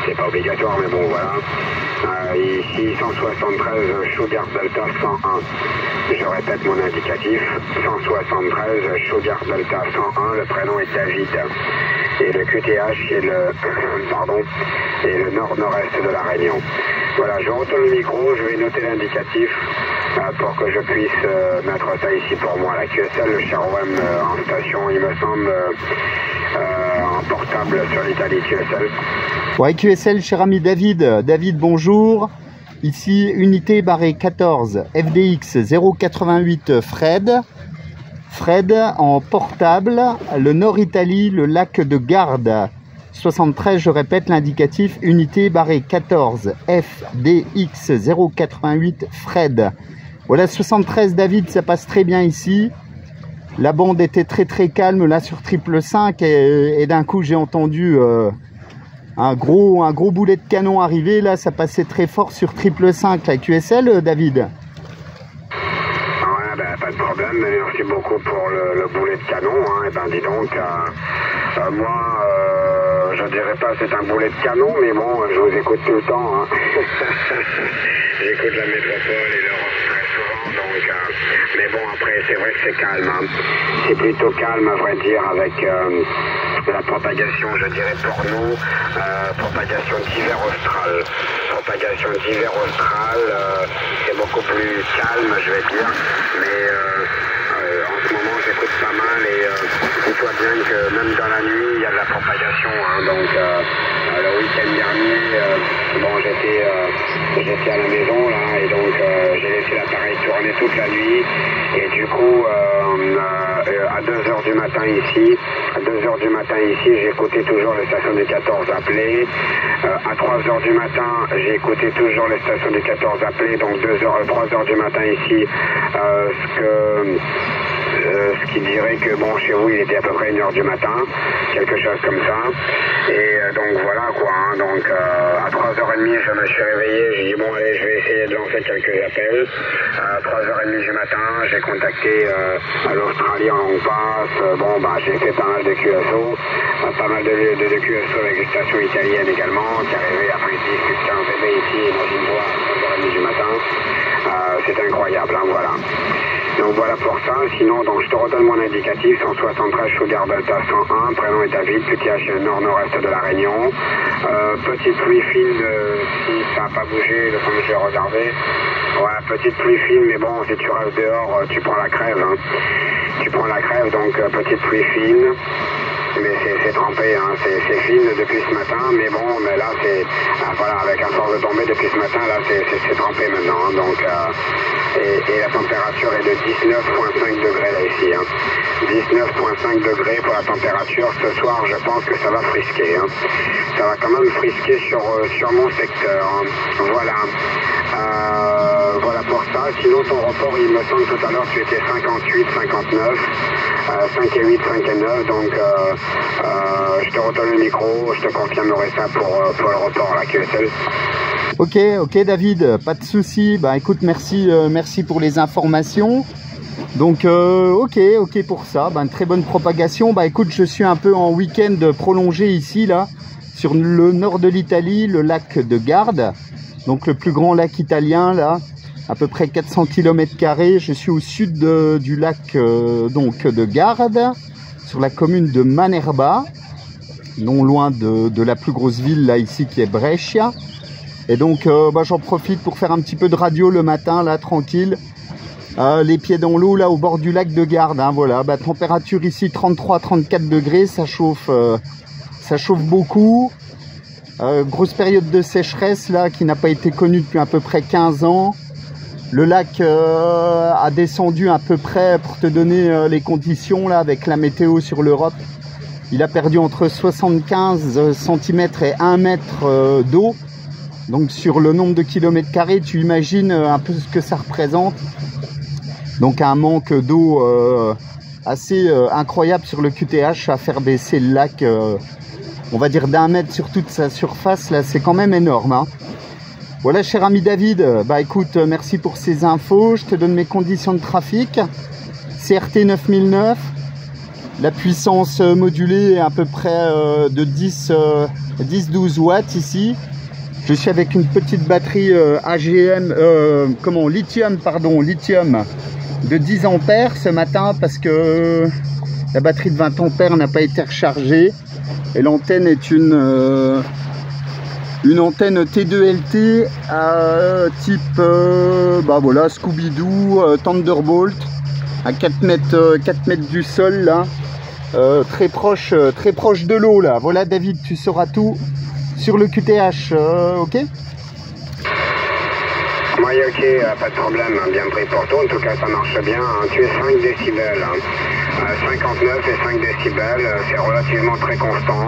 c'est pas obligatoire, mais bon, voilà. Ici, 173, Sugar Delta 101. Je répète mon indicatif, 173, Sugar Delta 101, le prénom est David. Et le QTH est le, pardon, est le nord-nord-est de la Réunion. Voilà, je retourne le micro, je vais noter l'indicatif pour que je puisse mettre ça ici pour moi. La QSL, le Sherwam en station, il me semble, en portable sur l'Italie QSL. Ouais, QSL, cher ami David. David, bonjour. Ici, unité barrée 14, FDX 088 Fred. Fred en portable, le Nord-Italie, le lac de Garde. 73, je répète l'indicatif, unité barrée 14, FDX 088 Fred. Voilà, 73 David, ça passe très bien ici. La bande était très calme là sur 555 et d'un coup j'ai entendu un gros boulet de canon arriver. Là, ça passait très fort sur 555, la QSL, David. Pas de problème, merci beaucoup pour le boulet de canon. Et ben dis donc, moi, je dirais pas c'est un boulet de canon, mais bon, je vous écoute tout le temps. J'écoute la métropole et l'Europe très souvent, donc, mais bon, après, c'est vrai que c'est calme. C'est plutôt calme, à vrai dire, avec la propagation, je dirais pour nous, propagation d'hiver austral. Propagation d'hiver austral, c'est beaucoup plus calme, je vais dire, mais en ce moment j'écoute pas mal et dis-toi bien que même dans la nuit il y a de la propagation, donc le week-end dernier, bon j'étais à la maison là et donc j'ai laissé l'appareil tourner toute la nuit et du coup à 2h du matin ici, j'ai écouté toujours les stations du 14 appelées. À 3h du matin, j'ai écouté toujours les stations du 14 appelées, donc 3h du matin ici, ce qui dirait que bon chez vous il était à peu près 1h du matin, quelque chose comme ça. Et donc voilà quoi, donc à 3h30 je me suis réveillé, j'ai dit bon allez je vais essayer de lancer quelques appels. À 3h30 du matin, j'ai contacté l'Australie en longue passe, bon bah j'ai fait pas mal de QSO, pas mal de QSO avec des stations italiennes également, qui arrivaient après 10, 15 dB ici, imagine-toi à 3h30 du matin, c'est incroyable, voilà. Donc voilà pour ça, sinon donc je te redonne mon indicatif, 173 Sugar Delta 101, prénom est David, QTH nord-nord-est de la Réunion. Petite pluie fine, si ça n'a pas bougé, le temps que je vais regarder. Ouais, petite pluie fine, mais bon, si tu restes dehors, tu prends la crève. Tu prends la crève, donc petite pluie fine. Mais c'est trempé, c'est fine depuis ce matin, mais bon, mais là c'est, voilà, avec un force de tombée depuis ce matin, là c'est trempé maintenant, donc, et la température est de 19,5 degrés là ici, 19,5 degrés pour la température. Ce soir, je pense que ça va frisquer, ça va quand même frisquer sur mon secteur, voilà. Voilà pour ça. Sinon ton report, il me semble tout à l'heure tu étais 58, 59, 5 et 8, 5 et 9, donc je te retourne le micro, je te confirmerai ça pour le report à la QSL. Ok David, pas de souci. Bah écoute, merci pour les informations. Donc ok pour ça, une très bonne propagation. Bah écoute, je suis un peu en week-end prolongé ici là, sur le nord de l'Italie, le lac de Garde. Donc le plus grand lac italien là, à peu près 400 km². Je suis au sud du lac donc de Garde, sur la commune de Manerba, non loin de la plus grosse ville là ici qui est Brescia. Et donc j'en profite pour faire un petit peu de radio le matin là, tranquille, les pieds dans l'eau là au bord du lac de Garde. Voilà, température ici 33-34 degrés, ça chauffe beaucoup. Grosse période de sécheresse là qui n'a pas été connue depuis à peu près 15 ans. Le lac a descendu à peu près, pour te donner les conditions là avec la météo sur l'Europe, il a perdu entre 75 cm et 1 mètre d'eau. Donc sur le nombre de kilomètres carrés, tu imagines un peu ce que ça représente. Donc un manque d'eau assez incroyable sur le QTH, à faire baisser le lac on va dire d'1 mètre sur toute sa surface, là c'est quand même énorme. Voilà, cher ami David, écoute, merci pour ces infos. Je te donne mes conditions de trafic. CRT 9009, La puissance modulée est à peu près de 10-12 watts ici. Je suis avec une petite batterie AGM, lithium de 10 ampères ce matin parce que la batterie de 20 ampères n'a pas été rechargée. Et l'antenne est une antenne T2LT type Scooby-Doo, Thunderbolt à 4 mètres du sol là, très proche de l'eau là. Voilà David, tu sauras tout sur le QTH, ok? Oui, ok, pas de problème, hein, bien pris pour toi. En tout cas, ça marche bien. Hein. Tu es 5 décibels. Hein. 59 et 5 décibels, c'est relativement très constant.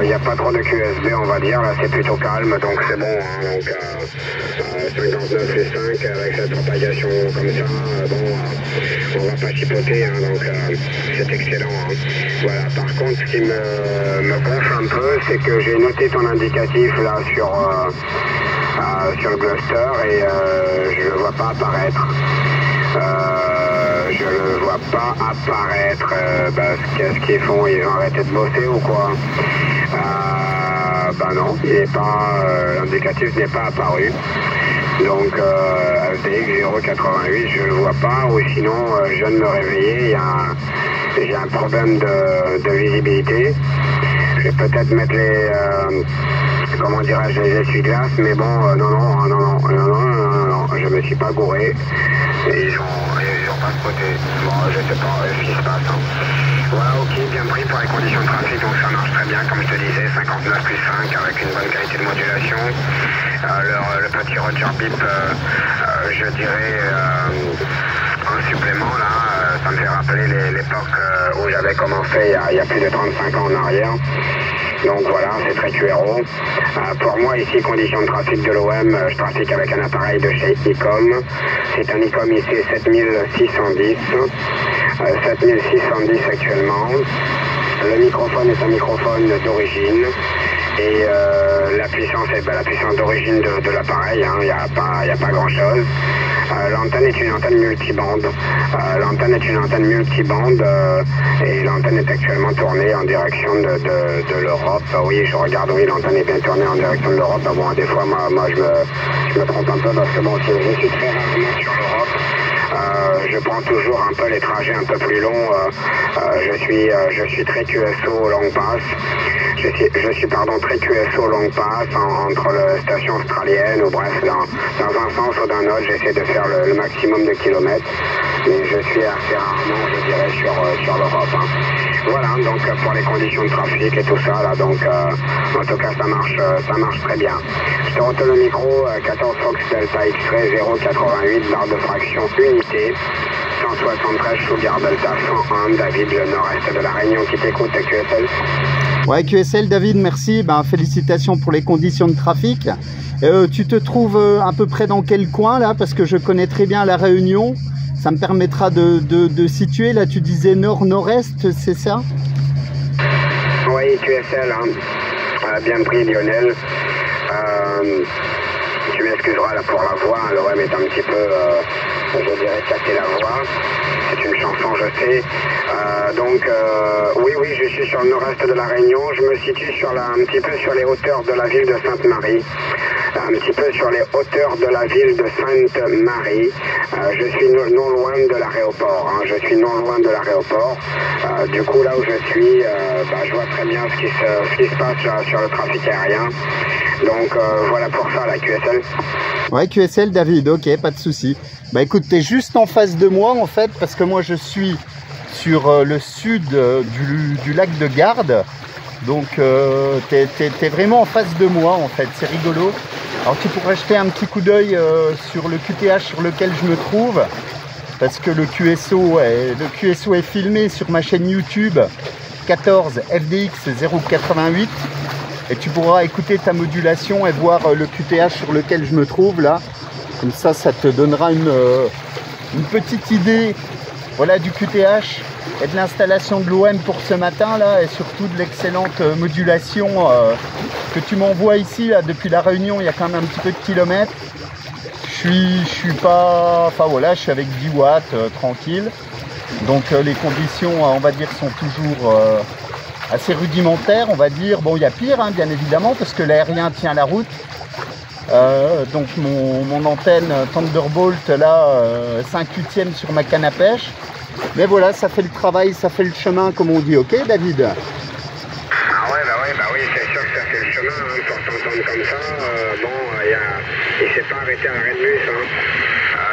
Il n'y a pas trop de QSB, on va dire. Là, c'est plutôt calme, donc c'est bon. Hein. Donc, 59 et 5 avec cette propagation comme ça, on va pas chipoter. Hein, donc, c'est excellent. Hein. Voilà. Par contre, ce qui me gonfle un peu, c'est que j'ai noté ton indicatif là sur le cluster et je le vois pas apparaître. Je le vois pas apparaître. Qu'est-ce qu'ils font? Ils ont arrêté de bosser ou quoi? Non, il n'est pas. L'indicatif n'est pas apparu. Donc FDX 088, je le vois pas. Ou sinon, je viens de me réveiller. J'ai un problème de visibilité. Je vais peut-être mettre les comment dirais-je, les essuie-glaces, mais bon, non, je me suis pas gouré. Et ils ont pas spoté. Bon, je sais pas ce qui se passe. Hein. Voilà, ok, bien pris pour les conditions de trafic, donc ça marche très bien, comme je te disais, 59 plus 5 avec une bonne qualité de modulation. Le petit Roger Bip, je dirais, un supplément là, ça me fait rappeler l'époque où j'avais commencé il y a plus de 35 ans en arrière. Donc voilà, c'est très QRO. Pour moi, ici, conditions de trafic de l'OM, je trafique avec un appareil de chez ICOM. C'est un ICOM IC 7610. 7610 actuellement. Le microphone est un microphone d'origine. Et la puissance est la puissance d'origine de l'appareil, hein. Il n'y a pas grand chose. L'antenne est une antenne multibande. Et l'antenne est actuellement tournée en direction de l'Europe. Oui, je regarde, oui, l'antenne est bien tournée en direction de l'Europe. Bon, des fois, moi je me trompe un peu parce que bon, je suis très rarement sur l'Europe. Je prends toujours un peu les trajets un peu plus longs. Je suis très QSO long pass. Je suis très QSO long pass entre les stations australiennes ou bref dans un sens ou d'un autre. J'essaie de faire le maximum de kilomètres. Mais je suis assez rarement, je dirais, sur l'Europe. Hein. Voilà, donc pour les conditions de trafic et tout ça, là, donc en tout cas ça marche très bien. Je te retourne le micro, 14 Fox Delta X-Ray 088, barre de fraction unité, 173 Sugar Delta 101, David, le nord-est de la Réunion qui t'écoute, QSL. Ouais, QSL, David, merci. Félicitations pour les conditions de trafic. Tu te trouves à peu près dans quel coin là? Parce que je connais très bien la Réunion. Ça me permettra de situer. Là, tu disais nord-nord-est, c'est ça? Oui, QSL, hein. Bien pris, Lionel. Tu m'excuseras là pour la voix. L'OM est un petit peu, je dirais, cassé la voix. C'est une chanson, je sais. Oui, je suis sur le nord-est de la Réunion. Je me situe un petit peu sur les hauteurs de la ville de Sainte-Marie. Un petit peu sur les hauteurs de la ville de Sainte-Marie. Je suis non loin de l'aéroport. Hein. Je suis non loin de l'aéroport. Du coup, là où je suis, je vois très bien ce qui se passe sur le trafic aérien. Donc voilà pour ça, la QSL. Ouais, QSL, David, ok, pas de souci. Écoute, t'es juste en face de moi en fait, parce que moi je suis sur le sud du lac de Garde. Donc t'es vraiment en face de moi en fait, c'est rigolo. Alors tu pourrais jeter un petit coup d'œil sur le QTH sur lequel je me trouve, parce que le QSO est filmé sur ma chaîne YouTube 14 FDX 088 et tu pourras écouter ta modulation et voir le QTH sur lequel je me trouve là. Comme ça te donnera une petite idée, voilà, du QTH et de l'installation de l'OM pour ce matin là, et surtout de l'excellente modulation que tu m'envoies ici là, depuis la Réunion. Il y a quand même un petit peu de kilomètres. Je suis pas, enfin voilà, je suis avec 10 watts tranquille. Donc les conditions, on va dire, sont toujours assez rudimentaires, on va dire. Bon, il y a pire, hein, bien évidemment, parce que l'aérien tient la route. Donc mon antenne Thunderbolt, là, 5/8 sur ma canne à pêche. Mais voilà, ça fait le travail, ça fait le chemin, comme on dit. Ok, David? Ah ouais, bah oui, c'est sûr que ça fait le chemin, hein, pour s'entendre comme ça. Bon, il s'est pas arrêté à l'arrêt de bus, hein.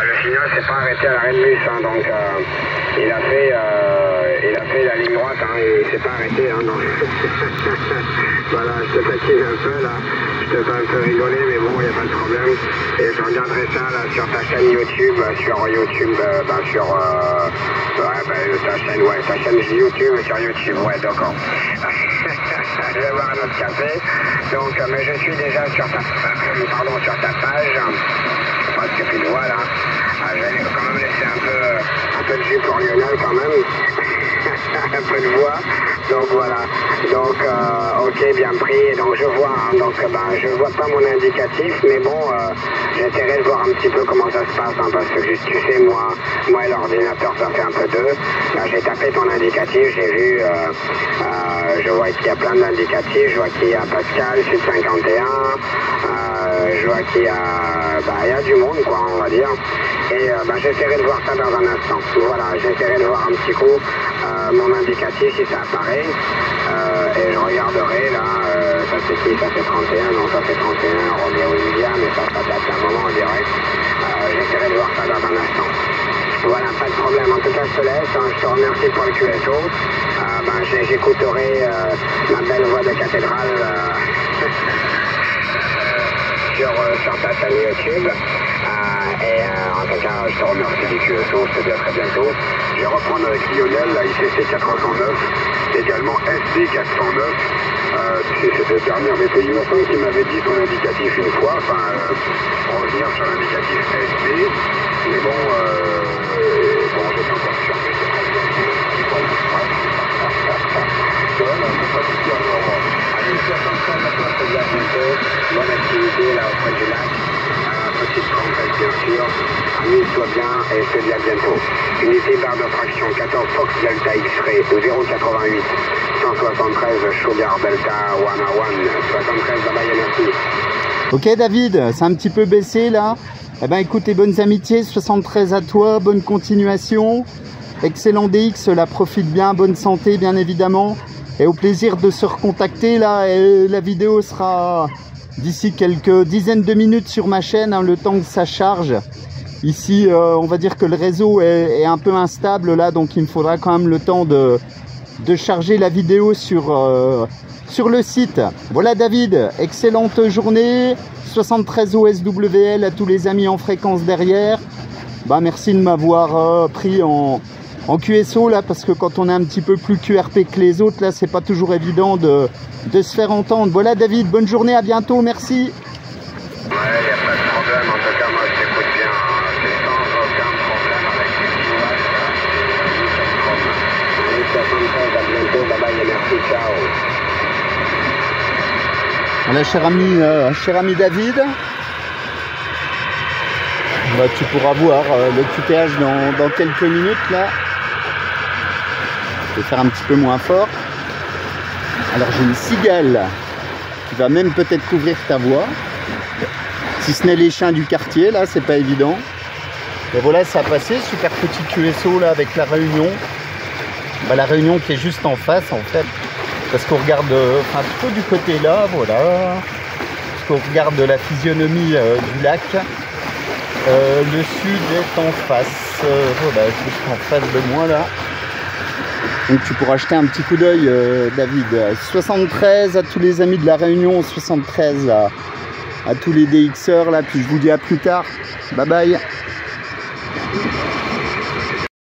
Le signal s'est pas arrêté à l'arrêt de bus, hein, donc il a fait la ligne droite, hein, et il s'est pas arrêté, hein, donc. Voilà, je te taquine un peu là, je te fais un peu rigoler, mais bon, il n'y a pas de problème. Et je regarderai ça là sur ta chaîne YouTube, ta chaîne YouTube sur YouTube, ouais, d'accord. Je vais boire un autre café. Donc, mais je suis déjà sur ta page. Parce que puis voilà. Je vais quand même laisser un peu de jus pour Lionel quand même. Un peu de voix. Donc voilà. Donc ok, bien pris. Donc je vois. Hein, donc je vois pas mon indicatif, mais bon, j'essaierai de voir un petit peu comment ça se passe, hein, parce que juste, tu sais, moi et l'ordinateur, ça fait un peu deux. Là, j'ai tapé ton indicatif, j'ai vu. Je vois qu'il y a plein d'indicatifs. Je vois qu'il y a Pascal, Sud 51. Je vois qu'il y a du monde, quoi, on va dire. Et j'essaierai de voir ça dans un instant. Voilà, j'essaierai de voir un petit coup mon indicatif si ça apparaît. Et je regarderai là, ça c'est qui? Ça fait 31, non ça fait 31, Roméo William, mais ça date d'un moment en direct. J'essaierai de voir ça dans un instant. Voilà, pas de problème. En tout cas, je te laisse. Hein, je te remercie pour le QSO. J'écouterai ma belle voix de cathédrale sur ta chaîne YouTube. En tout cas, je te remercie du QSO. Je te dis à très bientôt. Je vais reprendre avec Lionel, la ICC 409, également SD 409. C'est cette dernière météo qui m'avait dit son indicatif une fois, revenir sur l'indicatif SD. Mais bon, j'étais encore sûr que c'est allez, faire comme ça, maintenant, c'est bien bientôt. Bonne activité là auprès du lac. Petite tempête, bien sûr. Amuse-toi bien et je te dis à bientôt. Unité barre de traction 14 Fox Delta X-Ray 088 173 Sugar Delta 101 73 bye bye, merci. Ok David, c'est un petit peu baissé là. Eh ben écoute, et bonnes amitiés, 73 à toi, bonne continuation. Excellent DX, là profite bien, bonne santé bien évidemment. Et au plaisir de se recontacter là, et la vidéo sera d'ici quelques dizaines de minutes sur ma chaîne, hein, le temps que ça charge. Ici, on va dire que le réseau est un peu instable là, donc il me faudra quand même le temps de charger la vidéo sur le site. Voilà David, excellente journée, 73 OSWL à tous les amis en fréquence derrière. Merci de m'avoir pris en QSO là, parce que quand on est un petit peu plus QRP que les autres là, c'est pas toujours évident de se faire entendre. Voilà David, bonne journée, à bientôt, merci. Ouais, il n'y a pas de problème, en tout cas moi je t'écoute bien, c'est sans aucun problème avec les 73, à bientôt, bye bye et merci, ciao. Voilà cher ami David, tu pourras voir le QTH dans quelques minutes là. Je vais faire un petit peu moins fort. Alors j'ai une cigale qui va même peut-être couvrir ta voix. Si ce n'est les chiens du quartier, là, c'est pas évident. Et voilà, ça a passé, super petit QSO là avec la Réunion. La Réunion qui est juste en face en fait. Parce qu'on regarde plutôt du côté là, voilà. Parce qu'on regarde la physionomie du lac. Le sud est en face, voilà, juste en face de moi là. Donc tu pourras jeter un petit coup d'œil David. 73 à tous les amis de la Réunion, 73 à tous les DXers là, puis je vous dis à plus tard. Bye bye.